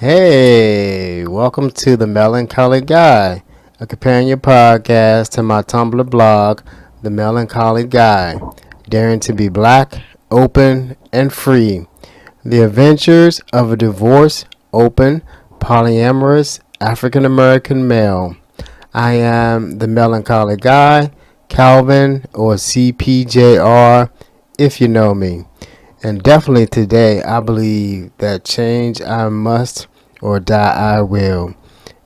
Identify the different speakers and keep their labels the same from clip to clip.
Speaker 1: Hey, welcome to the Melancholy Guy, a companion podcast to my Tumblr blog, The Melancholy Guy, daring to be black, open, and free. The adventures of a divorced, open, polyamorous African American male. I am the Melancholy Guy, Calvin, or CPJR, if you know me. And definitely today, I believe that change I must or die I will.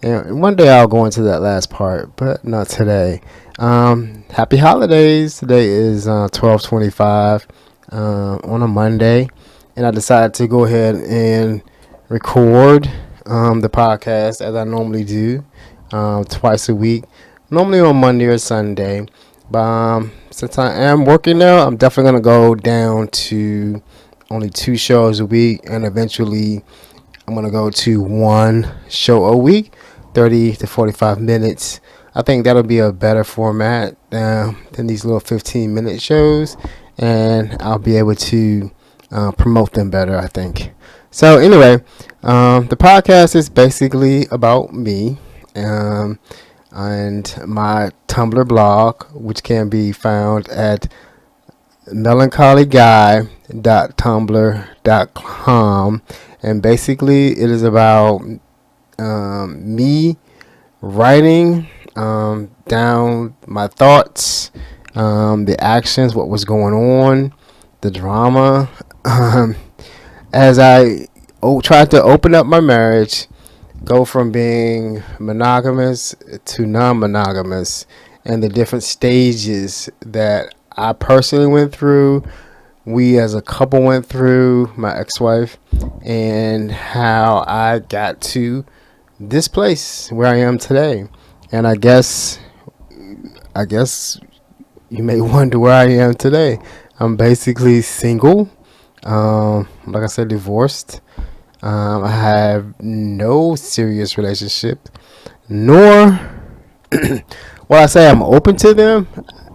Speaker 1: And one day I'll go into that last part, but not today. Happy holidays. Today is 12/25 on a Monday. And I decided to go ahead and record the podcast as I normally do twice a week. Normally on Monday or Sunday. But since I am working now, I'm definitely going to go down to only 2 shows a week, and eventually I'm going to go to 1 show a week, 30 to 45 minutes. I think that'll be a better format than these little 15-minute shows, and I'll be able to promote them better, I think. So anyway, the podcast is basically about me and my Tumblr blog, which can be found at melancholyguy.tumblr.com, and basically it is about me writing down my thoughts, the actions, what was going on, the drama, as I tried to open up my marriage, go from being monogamous to non-monogamous, and the different stages that I personally went through, we as a couple went through, my ex-wife, and how I got to this place where I am today. And I guess you may wonder where I am today. I'm basically single, like I said, divorced. I have no serious relationship, nor when I say I'm open to them,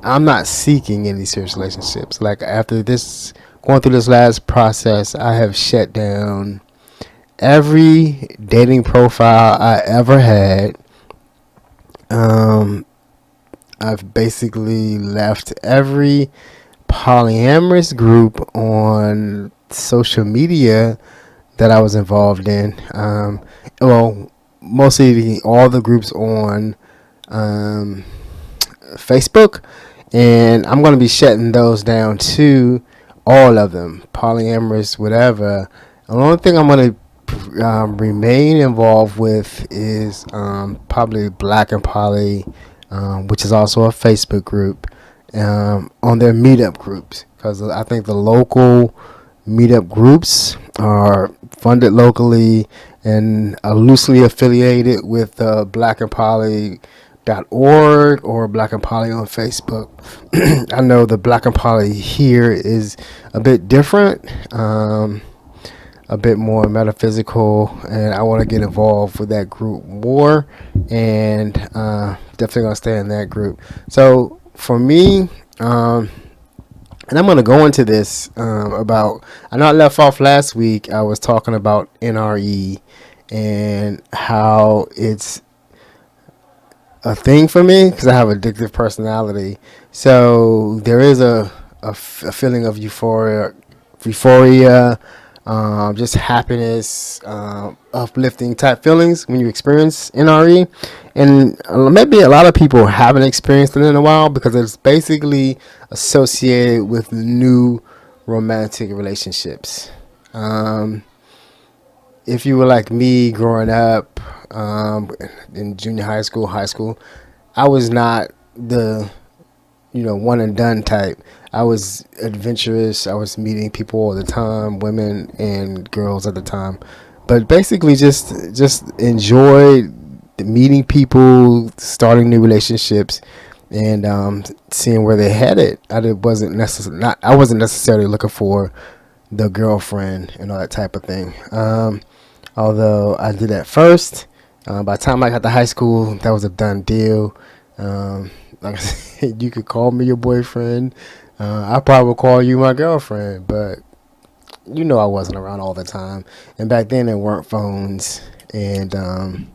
Speaker 1: I'm not seeking any serious relationships. Like after this, going through this last process, I have shut down every dating profile I ever had. I've basically left every polyamorous group on social media that I was involved in. Mostly all the groups on Facebook, and I'm going to be shutting those down too, all of them, polyamorous, whatever. The only thing I'm going to remain involved with is probably Black and Poly, which is also a Facebook group, on their meetup groups, because I think the local meetup groups are funded locally and are loosely affiliated with blackandpoly.org or Black and Poly on Facebook. I know the Black and Poly here is a bit different, a bit more metaphysical, and I want to get involved with that group more, and definitely going to stay in that group. So for me, and I'm going to go into this about, I know I left off last week, I was talking about NRE and how it's a thing for me because I have addictive personality. So there is a feeling of euphoria, just happiness, uplifting type feelings when you experience NRE. And maybe a lot of people haven't experienced it in a while because it's basically associated with new romantic relationships. If you were like me growing up in junior high school, I was not the one and done type. I was adventurous. I was meeting people all the time, women and girls at the time. But basically just enjoyed meeting people, starting new relationships, and seeing where they headed. I wasn't necessarily looking for the girlfriend and all that type of thing. Although I did that first. By the time I got to high school, that was a done deal. Like I said, you could call me your boyfriend. I probably would call you my girlfriend, but you know I wasn't around all the time, and back then there weren't phones. And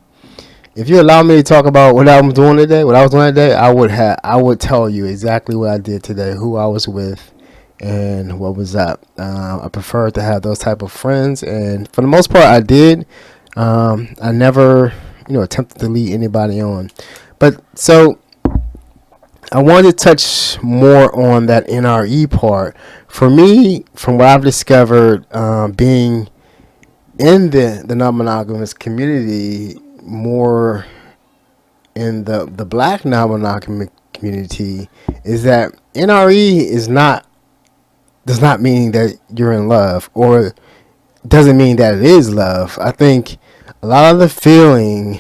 Speaker 1: if you allow me to talk about what I'm doing today, I would tell you exactly what I did today, who I was with, and what was up. I prefer to have those type of friends, and for the most part, I did. I never, attempted to lead anybody on. But so I wanted to touch more on that NRE part. For me, from what I've discovered, being in the non-monogamous community, more in the black non-monogamous community, is that NRE does not mean that you're in love, or doesn't mean that it is love. I think a lot of the feelings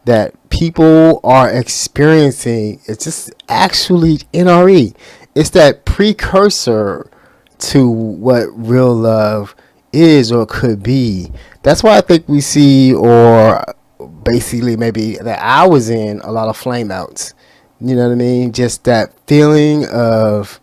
Speaker 1: that people are experiencing, it's just actually NRE. It's that precursor to what real love is or could be. That's why I think we see, or basically maybe that I was in, a lot of flame outs. You know what I mean? Just that feeling of,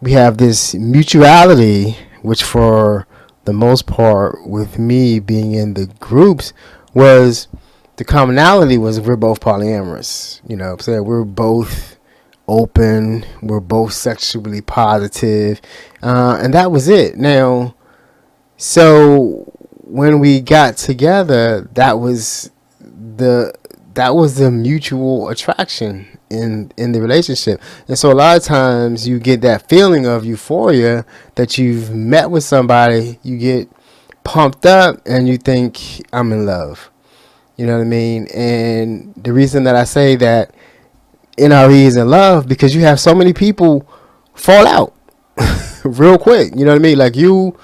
Speaker 1: we have this mutuality, which for the most part, with me being in the groups, was the commonality was we're both polyamorous. You know what I'm saying? We're both open. We're both sexually positive. And that was it. Now, so when we got together, that was the mutual attraction in the relationship. And so a lot of times you get that feeling of euphoria that you've met with somebody, you get pumped up and you think, I'm in love. You know what I mean? And the reason that I say that NRE is in love, because you have so many people fall out real quick. You know what I mean? Like you'll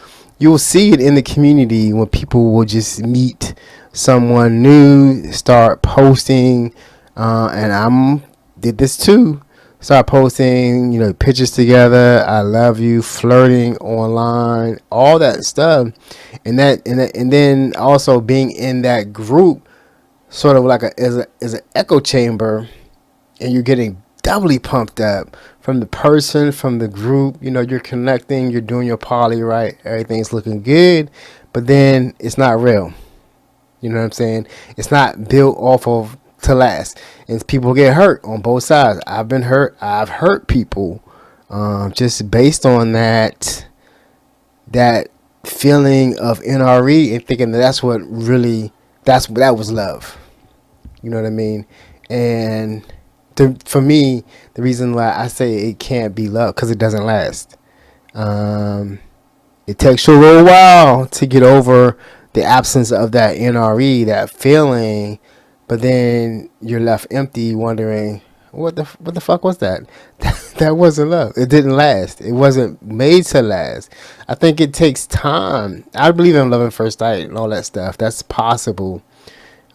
Speaker 1: see it in the community when people will just meet someone new, start posting, and I'm did this too. Start posting, pictures together. I love you, flirting online, all that stuff, and then also being in that group, sort of like as an echo chamber, and you're getting doubly pumped up from the person, from the group. You're connecting, you're doing your poly right, everything's looking good, but then it's not real. You know what I'm saying? It's not built off of to last, and people get hurt on both sides. I've been hurt. I've hurt people, just based on that feeling of NRE and thinking that that was love. You know what I mean? And for me, the reason why I say it can't be love, because it doesn't last. It takes you a little while to get over the absence of that NRE, that feeling, but then you're left empty, wondering what the fuck was that? That wasn't love. It didn't last. It wasn't made to last. I think it takes time. I believe in love at first sight and all that stuff. That's possible.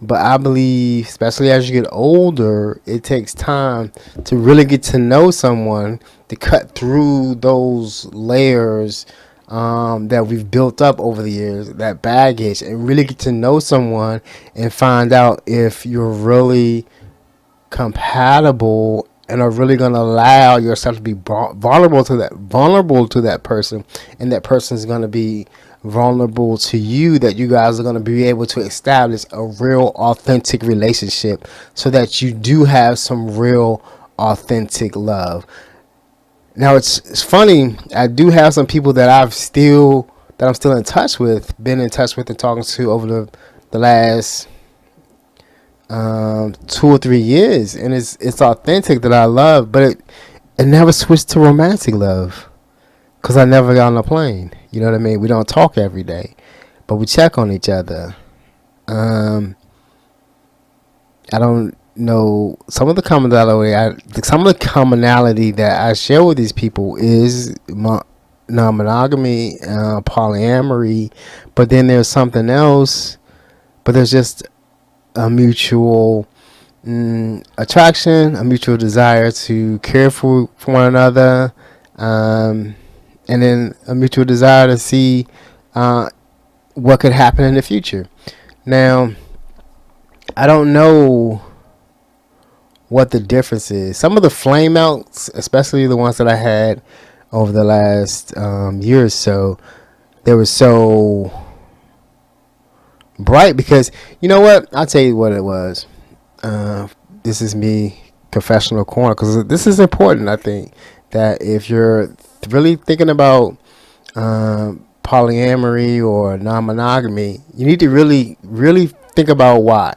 Speaker 1: But I believe, especially as you get older, it takes time to really get to know someone, to cut through those layers that we've built up over the years, that baggage, and really get to know someone and find out if you're really compatible and are really going to allow yourself to be vulnerable to that person, and that person is going to be vulnerable to you, that you guys are going to be able to establish a real authentic relationship, so that you do have some real authentic love. Now it's funny, I do have some people that I'm still in touch with, been in touch with and talking to over the last 2 or 3 years, and it's authentic, that I love, but it never switched to romantic love, because I never got on a plane. You know what I mean? We don't talk every day, but we check on each other. I don't know, some of the commonality that I share with these people is non-monogamy, polyamory, but then there's something else. But there's just a mutual attraction, a mutual desire to care for one another, and then a mutual desire to see what could happen in the future. Now, I don't know what the difference is. Some of the flame outs, especially the ones that I had, over the last year or so. They were so bright because, you know what? I'll tell you what it was. Uh, this is me, confessional corner, because this is important. I think that if you're really thinking about polyamory or non-monogamy, you need to really, really think about why.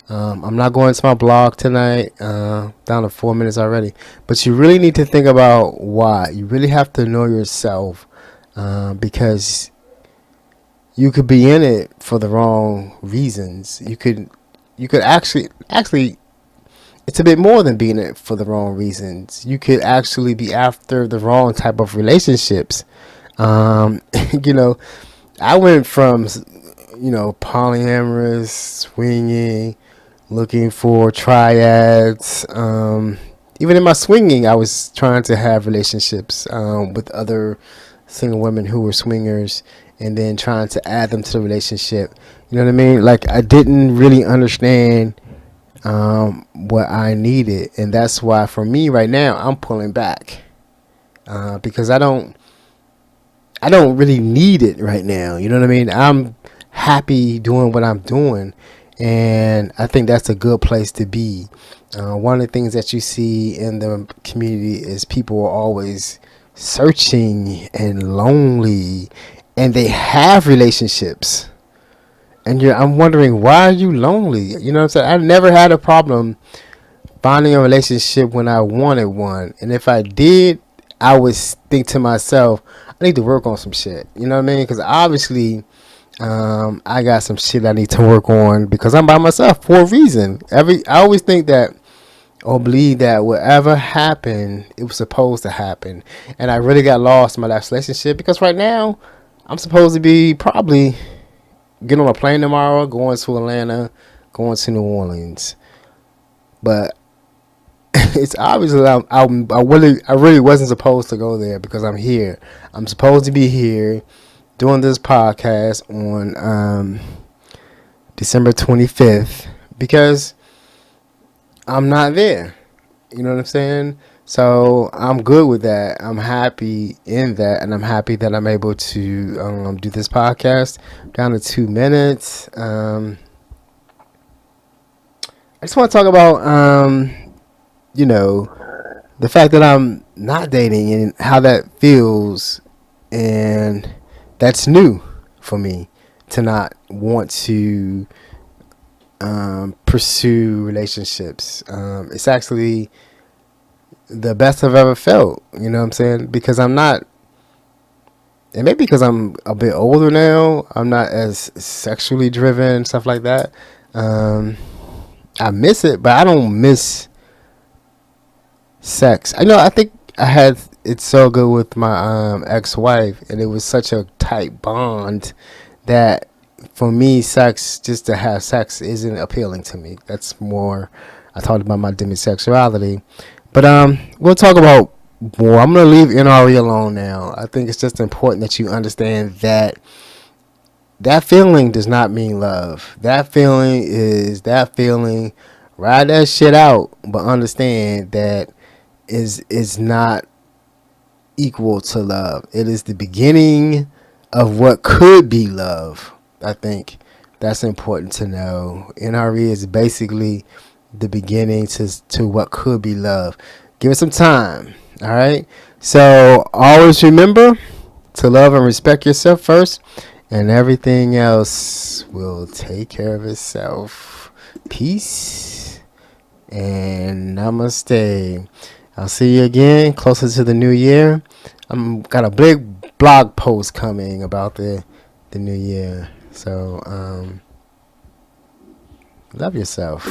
Speaker 1: I'm not going to my blog tonight, down to 4 minutes already, but you really need to think about why. You really have to know yourself, because you could be in it for the wrong reasons. You could actually, it's a bit more than being in it for the wrong reasons. You could actually be after the wrong type of relationships. Um, you know, I went from, polyamorous, swinging, looking for triads. Even in my swinging, I was trying to have relationships with other single women who were swingers, and then trying to add them to the relationship. You know what I mean? Like, I didn't really understand what I needed, and that's why for me right now I'm pulling back, because I don't really need it right now. You know what I mean? I'm happy doing what I'm doing, and I think that's a good place to be. One of the things that you see in the community is people are always searching and lonely, and they have relationships. And I'm wondering, why are you lonely? You know what I'm saying? I never had a problem finding a relationship when I wanted one. And if I did, I would think to myself, I need to work on some shit. You know what I mean? Because obviously, I got some shit I need to work on because I'm by myself for a reason. I always think that, or believe that whatever happened, it was supposed to happen. And I really got lost in my last relationship because right now, I'm supposed to be probably getting on a plane tomorrow, going to Atlanta, going to New Orleans. But it's obviously I really wasn't supposed to go there because I'm here. I'm supposed to be here doing this podcast on December 25th because I'm not there. You know what I'm saying? So I'm good with that. I'm happy in that, and I'm happy that I'm able to do this podcast down to 2 minutes. I just want to talk about the fact that I'm not dating and how that feels, and that's new for me to not want to pursue relationships. It's actually the best I've ever felt, you know what I'm saying? Because I'm not, and maybe because I'm a bit older now, I'm not as sexually driven, stuff like that. I miss it, but I don't miss sex. I think I had it so good with my ex-wife, and it was such a tight bond that for me, sex, just to have sex, isn't appealing to me. That's more, I talked about my demisexuality. But we'll talk about more. I'm going to leave NRE alone now. I think it's just important that you understand that that feeling does not mean love. That feeling is that feeling. Ride that shit out, but understand that is not equal to love. It is the beginning of what could be love. I think that's important to know. NRE is basically the beginning to what could be love. Give it some time. All right. So always remember to love and respect yourself first, and everything else will take care of itself. Peace and namaste. I'll see you again closer to the new year. I'm got a big blog post coming about the new year. So love yourself.